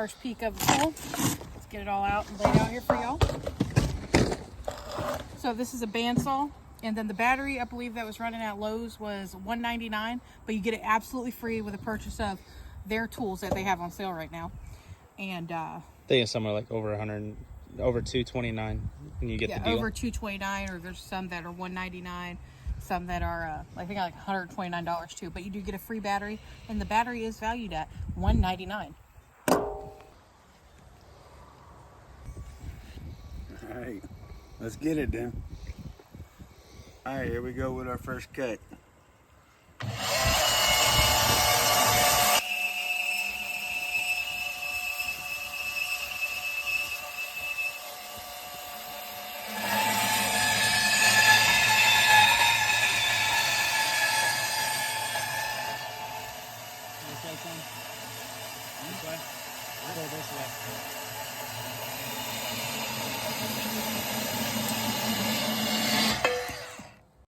first peek of the tool. Let's get it all out and laid out here for y'all. So this is a bandsaw, and then the battery, I believe that was running at Lowe's was $199, but you get it absolutely free with a purchase of their tools that they have on sale right now. And I think it's somewhere like over 100, over $229 when you get the deal. Over $229, or there's some that are $199, some that are I think like $129 too. But you do get a free battery, and the battery is valued at $199. All right, let's get it then. All right, here we go with our first cut. This way. Go this way.